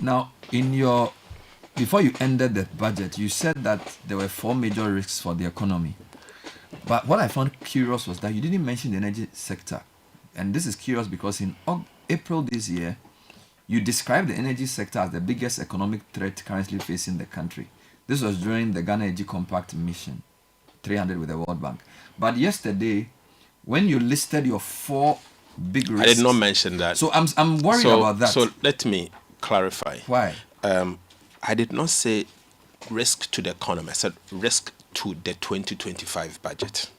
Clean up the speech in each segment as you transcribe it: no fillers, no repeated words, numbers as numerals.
Now, before you ended the budget, you said that there were 4 major risks for the economy. But what I found curious was that you didn't mention the energy sector. And this is curious because in April this year, you described the energy sector as the biggest economic threat currently facing the country. This was during the Ghana Energy Compact mission, 300 with the World Bank. But yesterday, when you listed your 4 big risks... I did not mention that. So I'm worried about that. So let me clarify. Why? I did not say risk to the economy. I said risk to the 2025 budget.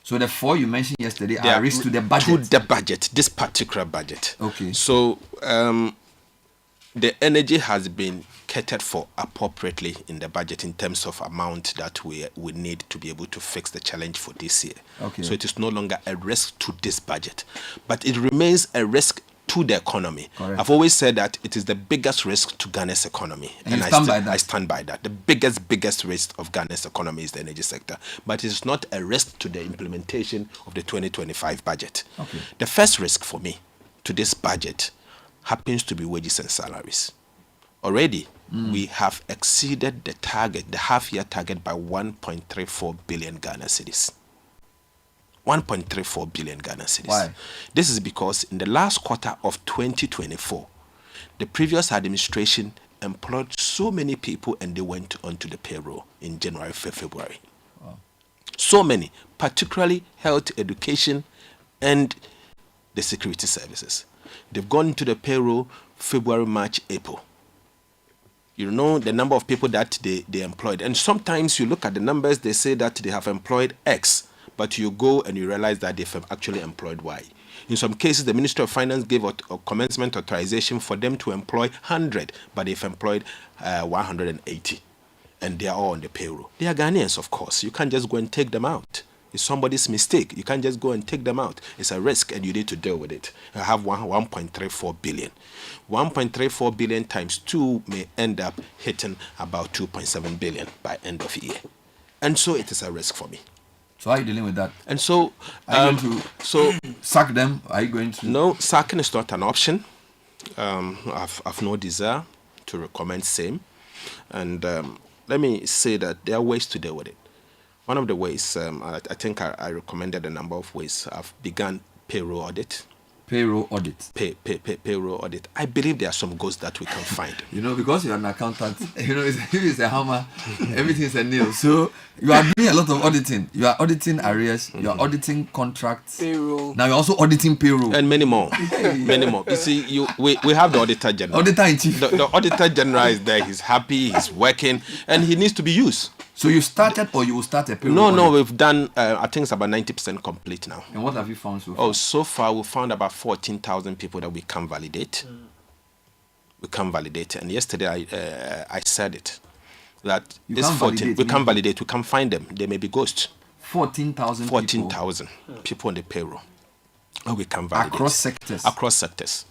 So the 4 you mentioned yesterday are risks to the budget? To the budget, this particular budget. Okay. So the energy has been catered for appropriately in the budget in terms of amount that we need to be able to fix the challenge for this year. Okay. So it is no longer a risk to this budget, but it remains a risk to the economy. Correct. I've always said that it is the biggest risk to Ghana's economy. And I stand by that. I stand by that. The biggest risk of Ghana's economy is the energy sector. But it is not a risk to the implementation of the 2025 budget. Okay. The first risk for me to this budget happens to be wages and salaries. Already, we have exceeded the target, the half-year target, by 1.34 billion Ghana cedis. 1.34 billion Ghana cedis. Why? This is because in the last quarter of 2024, the previous administration employed so many people and they went onto the payroll in January, February. Wow. So many, particularly health, education, and the security services. They've gone into the payroll February, March, April. You know the number of people that they employed. And sometimes you look at the numbers, they say that they have employed X, but you go and you realize that they've actually employed Y. In some cases, the Ministry of Finance gave a commencement authorization for them to employ 100, but they've employed 180. And they are all on the payroll. They are Ghanaians, of course. You can't just go and take them out. It's somebody's mistake. You can't just go and take them out. It's a risk and you need to deal with it. I have 1.34 billion. 1.34 billion times 2 may end up hitting about 2.7 billion by end of year. And so it is a risk for me. So how are you dealing with that? And so, are you going to sack them? Are you going to? No, sacking is not an option. I've no desire to recommend same. And let me say that there are ways to deal with it. One of the ways, I think I recommended a number of ways. I've begun payroll audit. Payroll audit. Payroll audit. I believe there are some goals that we can find. You know, because you're an accountant, you know, if it's a hammer, everything's a nail. So you are doing a lot of auditing. You are auditing arrears. You are auditing contracts. Payroll. Now you're also auditing payroll. And many more. Many more. You see, we have the Auditor General. Auditor in chief. The Auditor General is there. He's happy. He's working. And he needs to be used. So you started or you will start a payroll? No, we've done, I think it's about 90% complete now. And what have you found so far? Oh, so far we found about 14,000 people that we can validate. We can validate. And yesterday I said it. That you this 14, we can validate, we can find them. They may be ghosts. 14,000 14,000 people on the payroll. Oh, we can validate. Across sectors? Across sectors.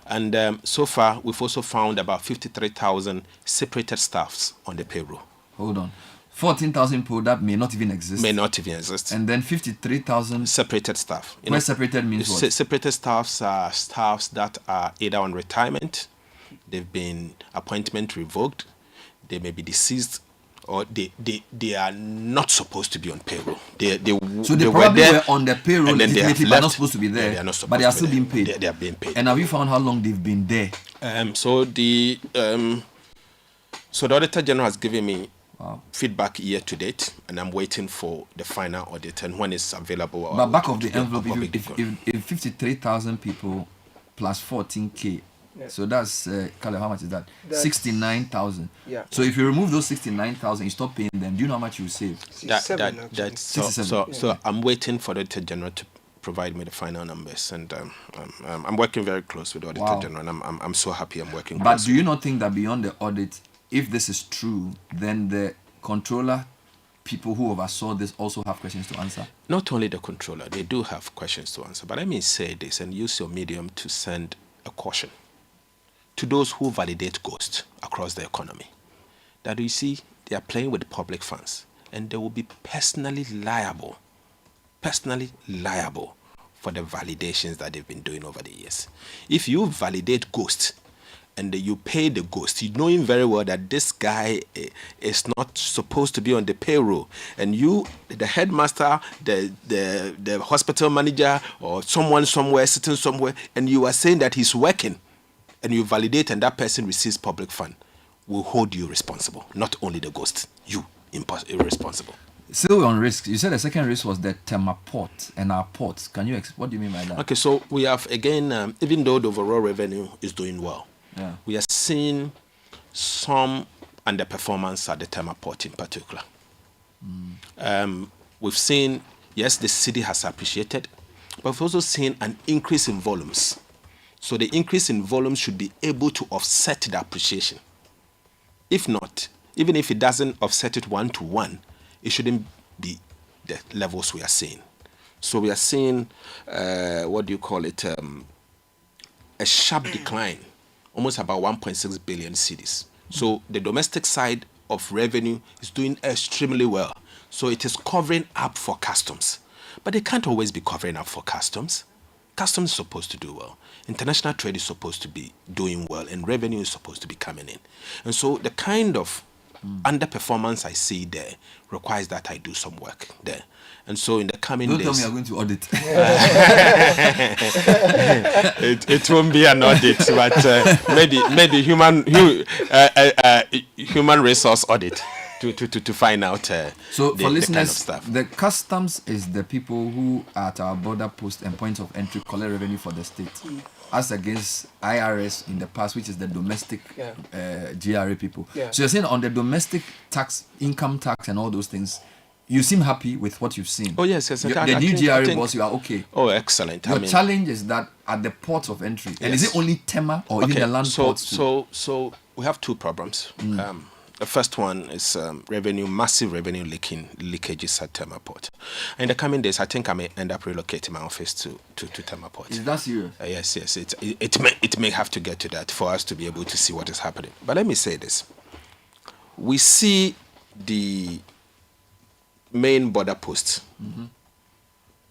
And so far we've also found about 53,000 separated staffs on the payroll. Hold on. 14,000 people that may not even exist. May not even exist. And then 53,000 separated staff. Where separated means what? Separated staffs are staffs that are either on retirement, they've been appointment revoked, they may be deceased, or they are not supposed to be on payroll. So they probably were on the payroll legitimately, but not supposed to be there. They are not supposed but they are to still be being paid. They are being paid. And have you found how long they've been there? So the Auditor General has given me feedback year to date, and I'm waiting for the final audit, and when it's available. But back of the envelope, if 53,000 people plus 14K, so that's how much is that? 69,000. Yeah. So if you remove those 69,000, you stop paying them. Do you know how much you save? So I'm waiting for the Auditor General to provide me the final numbers, and I'm working very close with the Auditor General, and I'm so happy I'm working. But do you not think that beyond the audit, if this is true, then the controller, people who oversaw this, also have questions to answer? Not only the controller, they do have questions to answer. But let me say this and use your medium to send a caution to those who validate ghosts across the economy. That you see, they are playing with public funds, and they will be personally liable for the validations that they've been doing over the years. If you validate ghosts, and you pay the ghost, knowing very well that this guy is not supposed to be on the payroll, and you, the headmaster, the hospital manager, or someone somewhere sitting somewhere, and you are saying that he's working, and you validate, and that person receives public fund, will hold you responsible. Not only the ghost, you irresponsible. Still on risk, you said the second risk was the Tema port and our ports. Can you what do you mean by that? Okay, so we have again, even though the overall revenue is doing well, we are seeing some underperformance at the Tema port in particular. We've seen, yes, the city has appreciated, but we've also seen an increase in volumes. So the increase in volumes should be able to offset the appreciation. If not, even if it doesn't offset it 1-to-1, it shouldn't be the levels we are seeing. So we are seeing, a sharp decline, almost about 1.6 billion cedis. So the domestic side of revenue is doing extremely well. So it is covering up for customs. But it can't always be covering up for customs. Customs is supposed to do well. International trade is supposed to be doing well, and revenue is supposed to be coming in. And so the kind of underperformance I see there requires that I do some work there. And so in the coming days... Don't tell me you're going to audit. It won't be an audit, but maybe human resource audit to find out so the, for listeners, the kind of stuff. The customs is the people who at our border post and points of entry collect revenue for the state, as against IRS in the past, which is the domestic GRA people. So you're saying on the domestic tax, income tax and all those things, you seem happy with what you've seen. Oh yes. The new GRA boss, you are okay. Oh, excellent. Your challenge is that at the ports of entry, and is it only Tema or even the land ports too? So we have two problems. The first one is massive revenue leakages at Tema Port. In the coming days, I think I may end up relocating my office to Tema Port. Is that serious? Yes. It may have to get to that for us to be able to see what is happening. But let me say this. We see the main border posts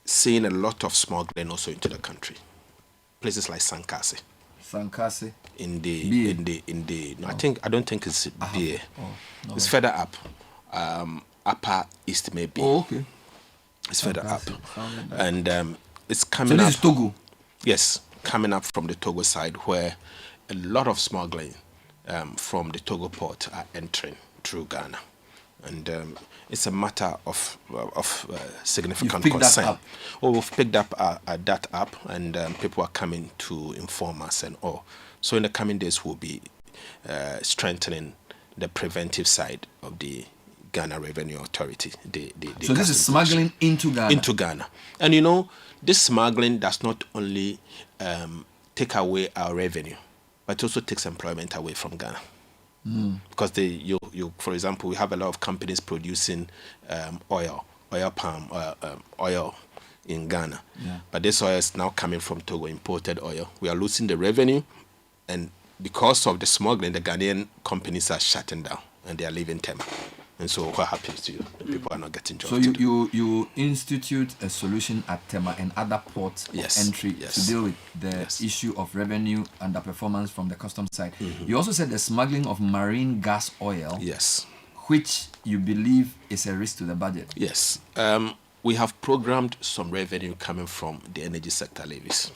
seeing a lot of smuggling also into the country. Places like Sankasi. I don't think it's BA. It's further up. Upper East maybe. Oh, okay. It's further up. And it's coming up. So this is Togo? Yes, coming up from the Togo side, where a lot of smuggling from the Togo port are entering through Ghana. And it's a matter of significant concern. We've picked up that up, and people are coming to inform us and all. So in the coming days, we'll be strengthening the preventive side of the Ghana Revenue Authority. So this is smuggling into Ghana? Into Ghana. And this smuggling does not only take away our revenue, but it also takes employment away from Ghana. Because for example, we have a lot of companies producing oil in Ghana. But this oil is now coming from Togo, imported oil. We are losing the revenue, and because of the smuggling, the Ghanaian companies are shutting down and they are leaving Tema. And so what happens to you? The people are not getting jobs. So you institute a solution at Tema and other ports of entry to deal with the issue of revenue underperformance from the customs side. You also said the smuggling of marine gas oil, which you believe is a risk to the budget. Yes. We have programmed some revenue coming from the energy sector levies.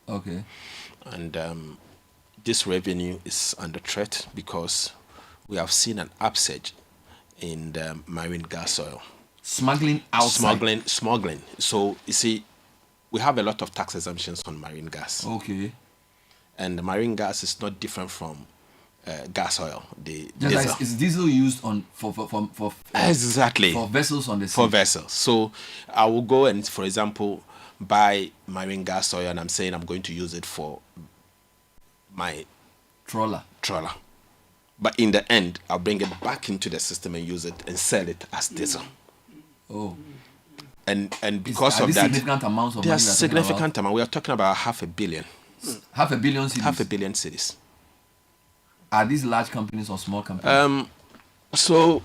Okay. And this revenue is under threat because we have seen an upsurge in the marine gas oil. Smuggling outside? Smuggling. So, you see, we have a lot of tax exemptions on marine gas. Okay. And the marine gas is not different from gas oil. Is diesel used for exactly for vessels on the sea? For vessels. So, I will go and, for example, buy marine gas oil, and I'm saying I'm going to use it for my trawler. But in the end, I'll bring it back into the system and use it and sell it as diesel. Oh. And because of that, significant amounts of money? They are significant amount. We are talking about 500 million. 500 million cedis? 500 million cedis. Are these large companies or small companies? So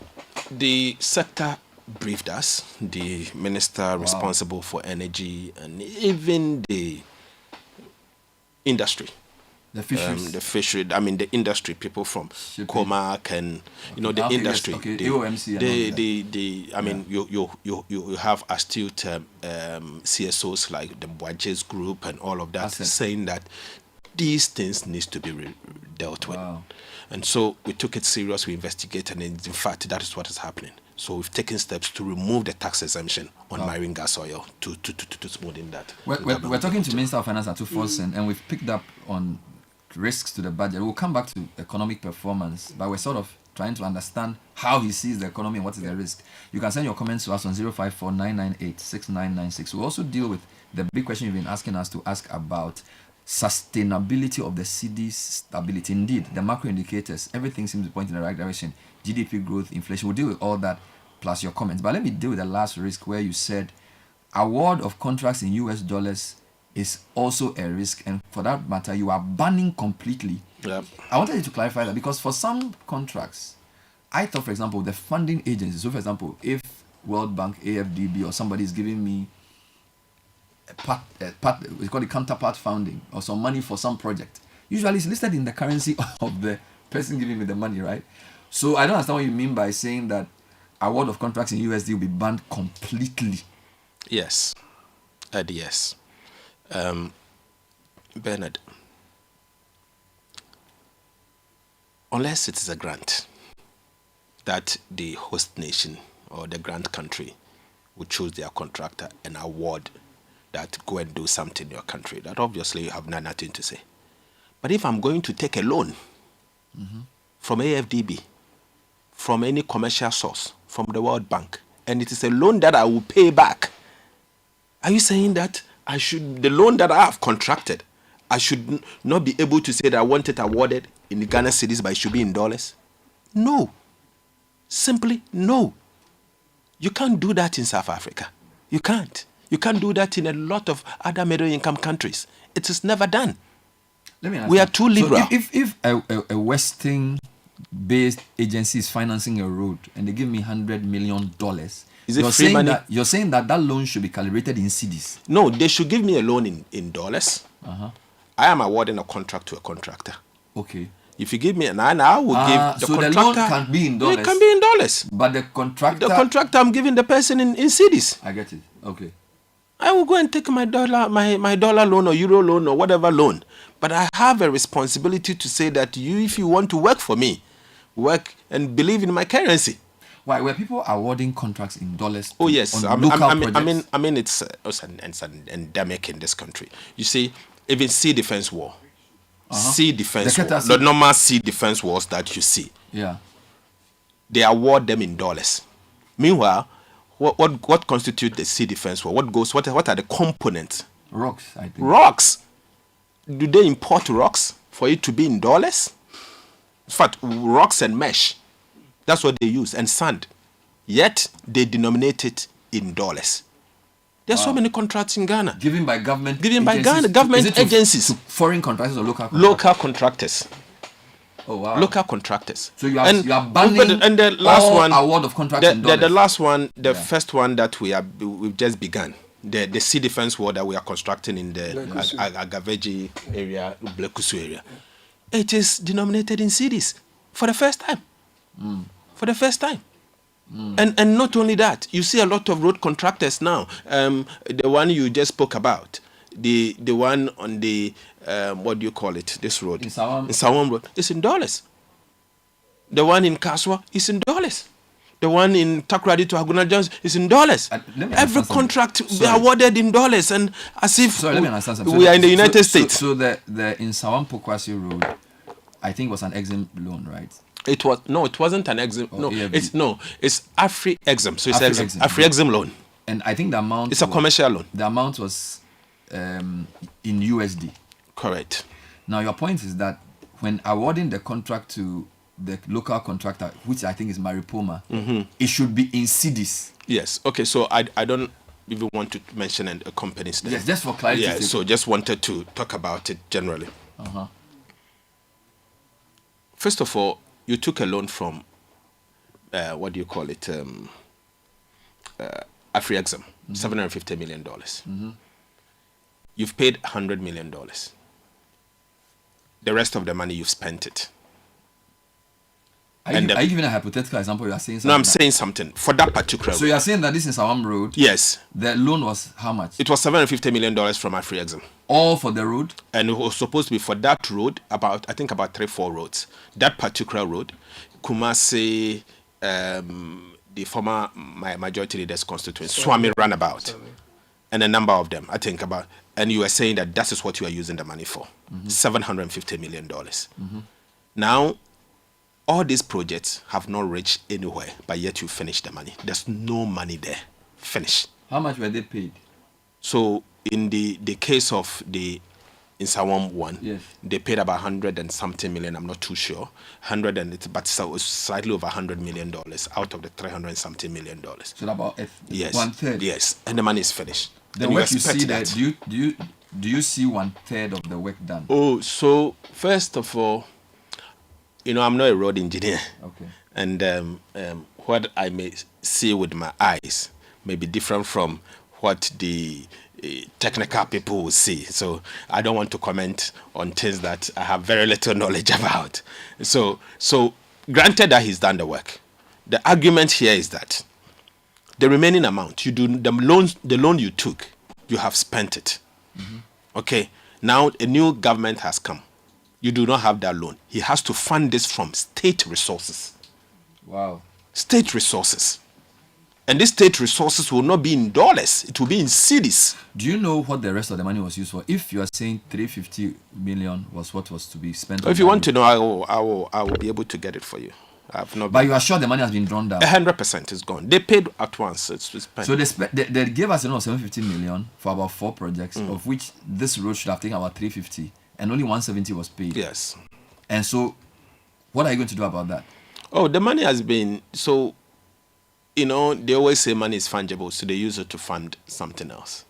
the sector briefed us, the minister responsible for energy and even the industry. The fisheries. the fishery, I mean the industry people from Shipping. Comac and you know the Okay, yes, industry. okay, They, AOMC and all that. I mean you have astute CSOs like the Boajes group and all of that Asset. saying that these things needs to be dealt with. Wow. And so we took it serious, we investigated, and in fact that is what is happening. So we've taken steps to remove the tax exemption on marine gas oil to smoothen that. We're talking to Minister of Finance Ato Forson, and we've picked up on risks to the budget. We'll come back to economic performance, but we're sort of trying to understand how he sees the economy and what is the risk. You can send your comments to us on 054-998-6996. We'll also deal with the big question you've been asking us to ask about sustainability of the cedi's stability. Indeed, the macro indicators, everything seems to point in the right direction. GDP growth, inflation, we'll deal with all that plus your comments. But let me deal with the last risk where you said award of contracts in US dollars is also a risk, and for that matter, you are banning completely. Yep. I wanted you to clarify that because for some contracts, I thought, for example, the funding agencies, so for example, if World Bank, AFDB, or somebody is giving me we call it counterpart funding or some money for some project, usually it's listed in the currency of the person giving me the money, right? So I don't understand what you mean by saying that award of contracts in USD will be banned completely. Yes. Yes. Bernard, unless it is a grant that the host nation or the grant country would choose their contractor and award that go and do something in your country, that obviously you have nothing to say. But if I'm going to take a loan from AFDB, from any commercial source, from the World Bank, and it is a loan that I will pay back, are you saying that the loan that I have contracted, I should not be able to say that I want it awarded in the Ghana cedis, but it should be in dollars? No. Simply no. You can't do that in South Africa. You can't. You can't do that in a lot of other middle-income countries. It is never done. Let me ask we you, are too liberal. So if a Western-based agency is financing a road and they give me $100 million, is it free money? You're saying that loan should be calibrated in cedis? No, they should give me a loan in dollars. I am awarding a contract to a contractor. Okay. If you give me I will give the so contractor. The loan can be in dollars. It can be in dollars. But the contractor I'm giving the person in cedis. I get it. Okay. I will go and take my dollar loan or euro loan or whatever loan. But I have a responsibility to say that if you want to work for me, work and believe in my currency. Why were people awarding contracts in dollars? Oh yes, I mean it's an endemic in this country. You see, even sea defense war, the normal sea defense wars that you see, they award them in dollars. Meanwhile, what constitutes the sea defense war? What are the components? Rocks, I think. Rocks. Do they import rocks for it to be in dollars? In fact, rocks and mesh. That's what they use, and sand. Yet they denominate it in dollars. There's so many contracts in Ghana. Given by government agencies. To foreign contractors or local contractors? Local contractors. Oh wow. Local contractors. So you are banning and the last one, award of contracts in dollars. The last one, first one that we've just begun. The sea defense wall that we are constructing in the Agaveji area, Blekusu area. It is denominated in cedis for the first time. For the first time. And not only that, you see a lot of road contractors now. The one you just spoke about, the one on the what do you call it? This road, in Sawam Road, it's in dollars. The one in Kaswa is in dollars. The one in Takoradi to Aguna Jones is in dollars. Every contract be awarded in dollars, and as if we are in the United States. So the in Sawam Pokwasi Road, I think was an Exim loan, right? It wasn't an Exim. It's Afri Exim. So it's Afri Exim loan. And I think the amount. It's a commercial loan. The amount was in USD. Correct. Now your point is that when awarding the contract to the local contractor, which I think is Maripoma, it should be in cedis. Yes. Okay. So I don't even want to mention a company's name. Yes, just for clarity. Yeah. So just wanted to talk about it generally. First of all, you took a loan from what do you call it? AfriExim, $750 million. You've paid $100 million. the rest of the money you've spent it. Are you giving a hypothetical example? You are saying something. No, I'm saying something for that particular. So you are saying that this is Sawam Road. Yes. The loan was how much? It was $750 million from Afri-Exim. All for the road? And it was supposed to be for that road, about 3-4 roads. That particular road, Kumasi, the former majority leaders constituency, Swami Runabout, and a number of them, I think about. And you were saying that is what you are using the money for, $750 million. Now, all these projects have not reached anywhere, but yet you finish the money. There's no money there. Finish. How much were they paid? So in the case of the Sawam one, yes, they paid about 100 and something million. I'm not too sure. 100 and but so it was slightly over $100 million out of the 300 and something million dollars. So about yes, 1/3. Yes, and the money is finished. The and work you see that. Do you see 1/3 of the work done? Oh, so first of all, I'm not a road engineer. Okay. And what I may see with my eyes may be different from what the technical people will see. So I don't want to comment on things that I have very little knowledge about. So granted that he's done the work, the argument here is that the remaining amount, the loan you took, you have spent it. Okay. Now a new government has come. You do not have that loan. He has to fund this from state resources. Wow. State resources. And these state resources will not be in dollars. It will be in cedis. Do you know what the rest of the money was used for? If you are saying 350 million was what was to be spent. If you want to know, I will be able to get it for you. But you are sure the money has been drawn down? 100% is gone. They paid at once. It's spent. So they gave us 750 million for about 4 projects, of which this road should have taken about 350. And only 170 was paid. Yes. And so, what are you going to do about that? Oh, the money has been so. They always say money is fungible, so they use it to fund something else,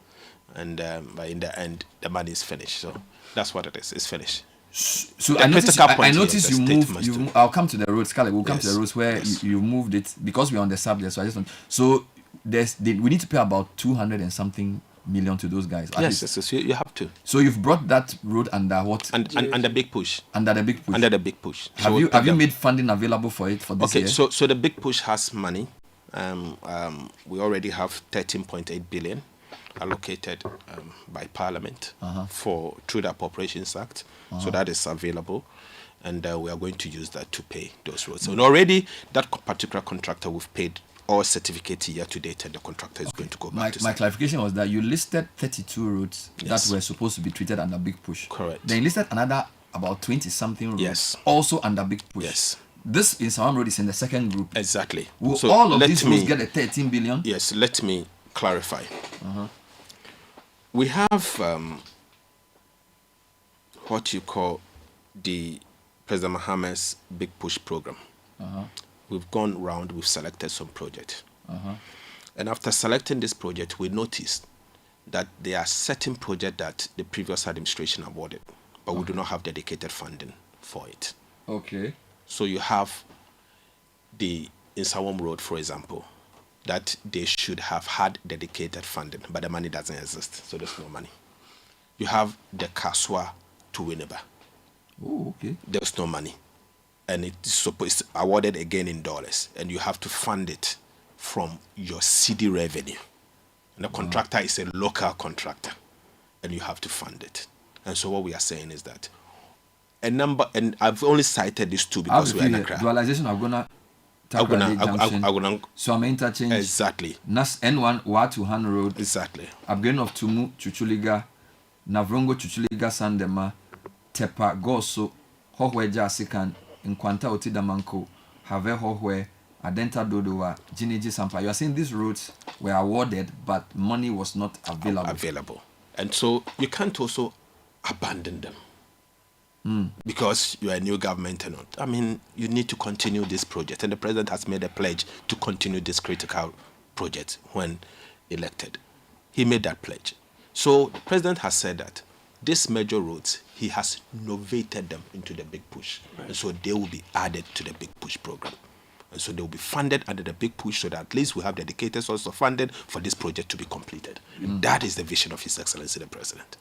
and but in the end, the money is finished. So that's what it is. It's finished. So I noticed you moved. I'll come to the roads, Caleb. We'll come to the roads where you moved it because we're on the subject. So I just want. So we need to pay about 200 and something million to those guys. Yes, you have to. So you've brought that road under what? And the big push. Under the big push. Under the big push. Have you made funding available for it for this year? Okay, so the big push has money. We already have 13.8 billion allocated by Parliament through the Appropriations Act. So that is available, and we are going to use that to pay those roads. So already that particular contractor we've paid all certificate year to date, and the contractor is going to go back to. My clarification was that you listed 32 roads that were supposed to be treated under big push. Correct. Then you listed another about 20 something roads also under big push. Yes. This in Sawam Road is in the second group. Exactly. Will all of these roads get a 13 billion? Yes, let me clarify. We have what you call the President Mohammed's Big Push program. We've gone round, we've selected some projects. And after selecting this project, we noticed that there are certain projects that the previous administration awarded, but we do not have dedicated funding for it. Okay. So you have in Sawam Road, for example, that they should have had dedicated funding, but the money doesn't exist, so there's no money. You have the Kaswa to Winneba. Oh, okay. There's no money. And it's awarded again in dollars, and you have to fund it from your city revenue. And the contractor is a local contractor, and you have to fund it. And so what we are saying is that and I've only cited these two because we are in Accra. Dualization of Gona, Junction, so I'm interchange. Exactly. Nas N1 Watuhan Road. Exactly. Upgrade of Tumu, Chuchuliga, Navrongo, Chuchuliga, Sandema, Tepa, Goso, Hohwe Jasikan, Nkwanta Otidamanko, Have Hohwe, Adenta Dodowa, Jiniji Sampa. You are saying these roads were awarded, but money was not available. And so you can't also abandon them. Because you are a new government and not. I mean, you need to continue this project. And the president has made a pledge to continue this critical project when elected. He made that pledge. So the president has said that these major roads, he has novated them into the big push. Right. And so they will be added to the big push program. And so they will be funded under the big push so that at least we have dedicated source of funding for this project to be completed. That is the vision of His Excellency the President.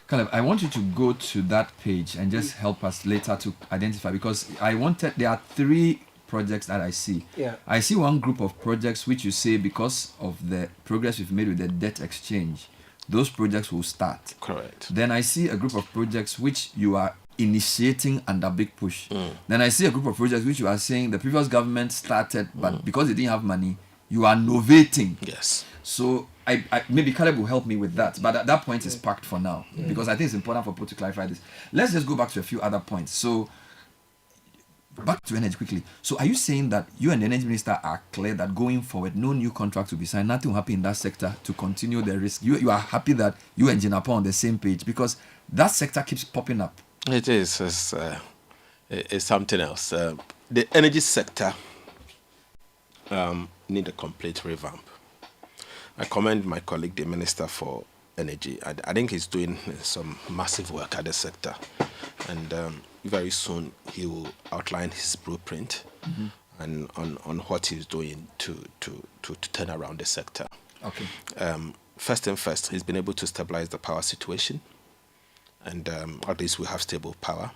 Caleb, I want you to go to that page and just help us later to identify, because there are 3 projects that I see. Yeah. I see one group of projects which you say because of the progress we've made with the debt exchange, those projects will start. Correct. Then I see a group of projects which you are initiating under big push. Then I see a group of projects which you are saying the previous government started, but because they didn't have money, you are novating. Yes. So I maybe Caleb will help me with that, but at that point is packed for now, because I think it's important for people to clarify this. Let's just go back to a few other points. So back to energy quickly. So are you saying that you and the energy minister are clear that going forward, no new contracts will be signed, nothing will happen in that sector to continue the risk? You are happy that you and Jinapa are on the same page, because that sector keeps popping up. It is. It's something else. The energy sector need a complete revamp. I commend my colleague, the Minister for Energy. I think he's doing some massive work at the sector. And very soon he will outline his blueprint and on what he's doing to turn around the sector. Okay. First and first, he's been able to stabilize the power situation. And at least we have stable power.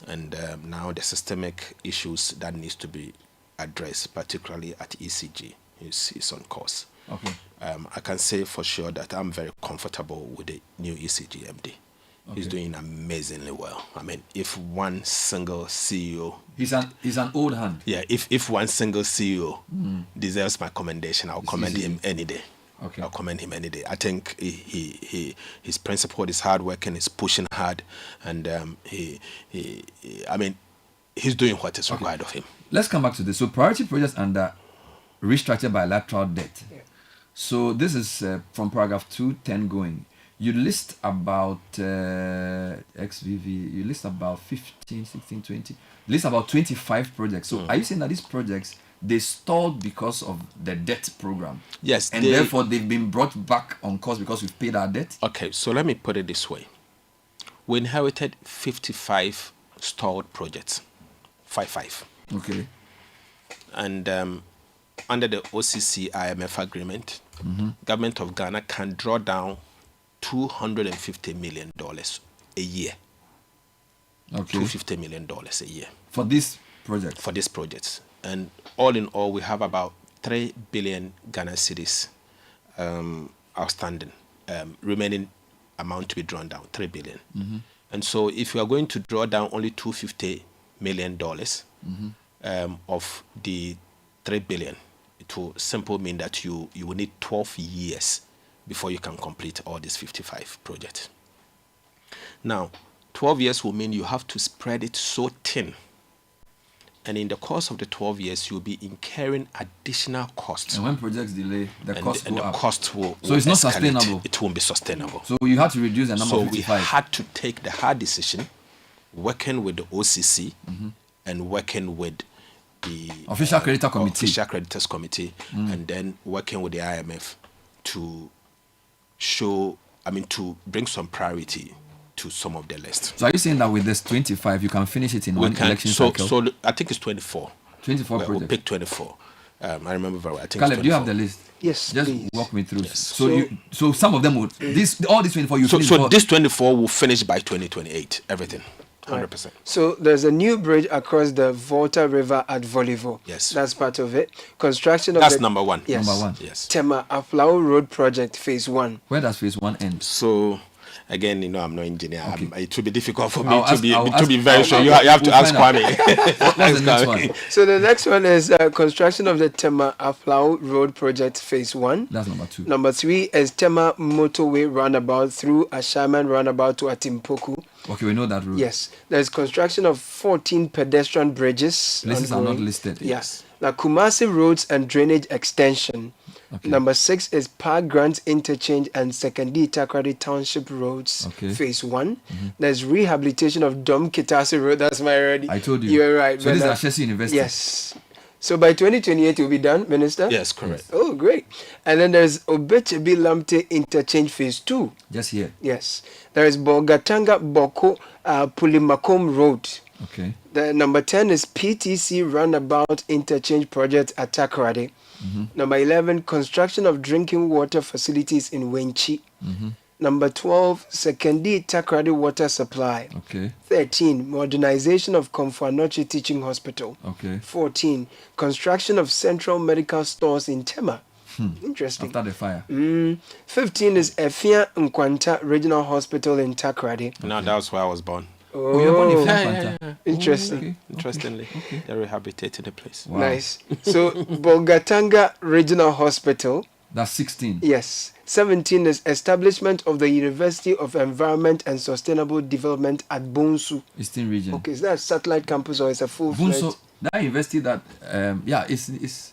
And now the systemic issues that needs to be addressed, particularly at ECG, is on course. Okay. I can say for sure that I'm very comfortable with the new ECG MD. Okay. He's doing amazingly well. I mean, if one single CEO... He's an old hand. Yeah, if one single CEO deserves my commendation, I'll commend him any day. Okay. I'll commend him any day. I think his principle is hard working, he's pushing hard, and he's doing what is required of him. Let's come back to this. So priority projects under restructured bilateral debt. Yeah. So this is from paragraph 210 going. You list about XVV, you list about 15, 16, 20, list about 25 projects. So are you saying that these projects, they stalled because of the debt program? Yes. And therefore they've been brought back on course because we've paid our debt? Okay, so let me put it this way. We inherited 55 stalled projects. 55. Okay. And under the OCC IMF agreement, government of Ghana can draw down $250 million a year. Okay. $250 million a year. For this project? For this project. And all in all, we have about 3 billion Ghana cedis outstanding. Remaining amount to be drawn down, 3 billion. And so if you are going to draw down only $250 million of the 3 billion, it will simply mean that you will need 12 years before you can complete all these 55 projects. Now, 12 years will mean you have to spread it so thin. And in the course of the 12 years, you'll be incurring additional costs. And when projects delay, the costs go up. Cost will so it's not escalate. Sustainable. It won't be sustainable. So you had to reduce the number of 55. So we had to take the hard decision, working with the OCC and working with the Official Creditor Committee. Official Creditors Committee, and then working with the IMF to to bring some priority to some of the lists. So are you saying that with this 25, you can finish it in one election cycle? So I think it's 24. 24 projects. We'll pick 24. I remember very well. I think Caleb, do you have the list? Yes, just please. walk me through. Yes. So some of them would all these 24 you finish. So this 24 will finish by 2028. Everything. 100%. Right. So there's a new bridge across the Volta River at Volivo. Yes. That's part of it. Construction of That's number one. Yes. Number one. Yes. Tema Aflao Road Project Phase 1. Where does Phase 1 end? So again, I'm no engineer. Okay. It will be difficult for me I'll to be very sure. You have to ask Kwame. What's the next one? So the next one is construction of the Tema Aflao Road Project Phase 1. That's number 2. Number 3 is Tema Motorway Roundabout through Ashaman Roundabout to Atimpoku. Okay, we know that route. Yes. There's construction of 14 pedestrian bridges. Places are not listed. Yes. Now, Kumasi Roads and Drainage Extension. Okay. Number 6 is Park Grant Interchange and Sekondi Takrady Township Roads, Phase 1. There's rehabilitation of Dom Kitasi Road. That's my already. I told you. You're right. So this is Ashesi University. Yes. So by 2028, it will be done, Minister? Yes, correct. Oh, great. And then there's Obechebi Lamte Interchange Phase 2. Just here. Yes. There is Bogatanga Boko Pulimakom Road. Okay. The number 10 is PTC Roundabout Interchange Project at Takoradi. Number 11, construction of drinking water facilities in Wenchi. Number 12, Sekendi Takrady Water Supply. Okay. 13, modernization of Komfanochi Teaching Hospital. Okay. 14, construction of central medical stores in Tema. Interesting. After the fire. 15 is Efia Nkwanta Regional Hospital in Takrady. No, that's where I was born. Oh, you're born in Fanta. Interesting. Okay. Interestingly, they're rehabilitating the place. Wow. Nice. So, Bolgatanga Regional Hospital. That's 16. Yes. 17 is establishment of the University of Environment and Sustainable Development at Bonsu. Eastern region. Okay, is that a satellite campus or is a full-fledged? Bunso, that university that, it's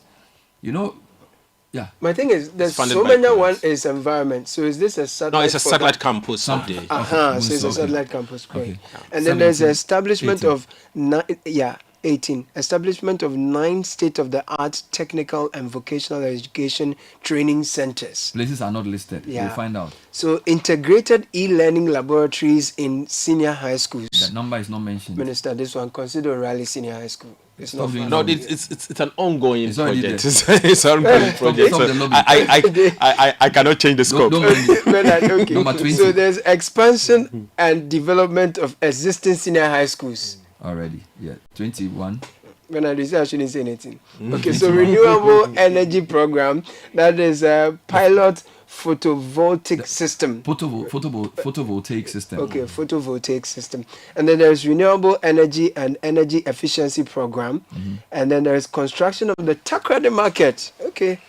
yeah. My thing is, there's funded so by many. police. One is environment. So is this a satellite? No, it's a for satellite that? campus someday. So it's Bunso, a okay. satellite campus. Great. Okay. And then there's 17, establishment 18. of 18. Establishment of 9 state-of-the-art technical and vocational education training centers. Places are not listed. Yeah. We'll find out. So integrated e-learning laboratories in senior high schools. That number is not mentioned. Minister, this one, consider O'Reilly Senior High School. It's Stop not doing far. No, it's an ongoing It's already project. there. It's an ongoing project. stop So the lobby. I cannot change the scope. Don't mind it. Bernard, okay. Number 20. So there's expansion and development of existing senior high schools. Already. Yeah. 21. Bernard, you say I shouldn't say anything. Okay, so renewable energy program, that is a pilot photovoltaic system. Photovoltaic system. Okay, photovoltaic system. And then there's renewable energy and energy efficiency program. And then there's construction of the Takrady market. Okay.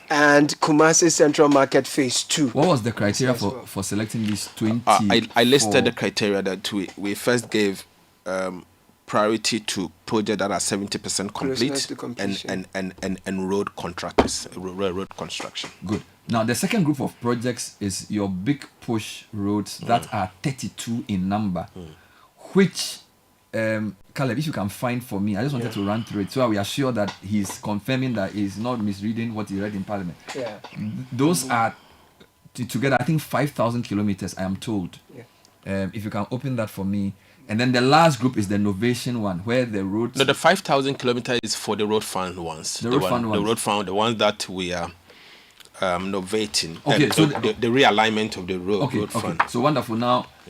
And Kumasi Central Market Phase 2. What was the criteria for selecting these 20? I listed the criteria that we first gave priority to projects that are 70% Closeness to complete completion. and road contractors, road construction. Good. Now, the second group of projects is your big push roads that are 32 in number, which, Caleb, if you can find for me, I just wanted to run through it so we are sure that he's confirming that he's not misreading what he read in Parliament. Yeah. Those are together, I think, 5,000 kilometers, I am told. Yeah. If you can open that for me. And then the last group is the Novation one, where the roads... No, the 5,000 kilometers is for the road fund ones. The road fund ones. The road fund, the ones that we are novating. Okay, so the realignment of the road fund. So wonderful. Now,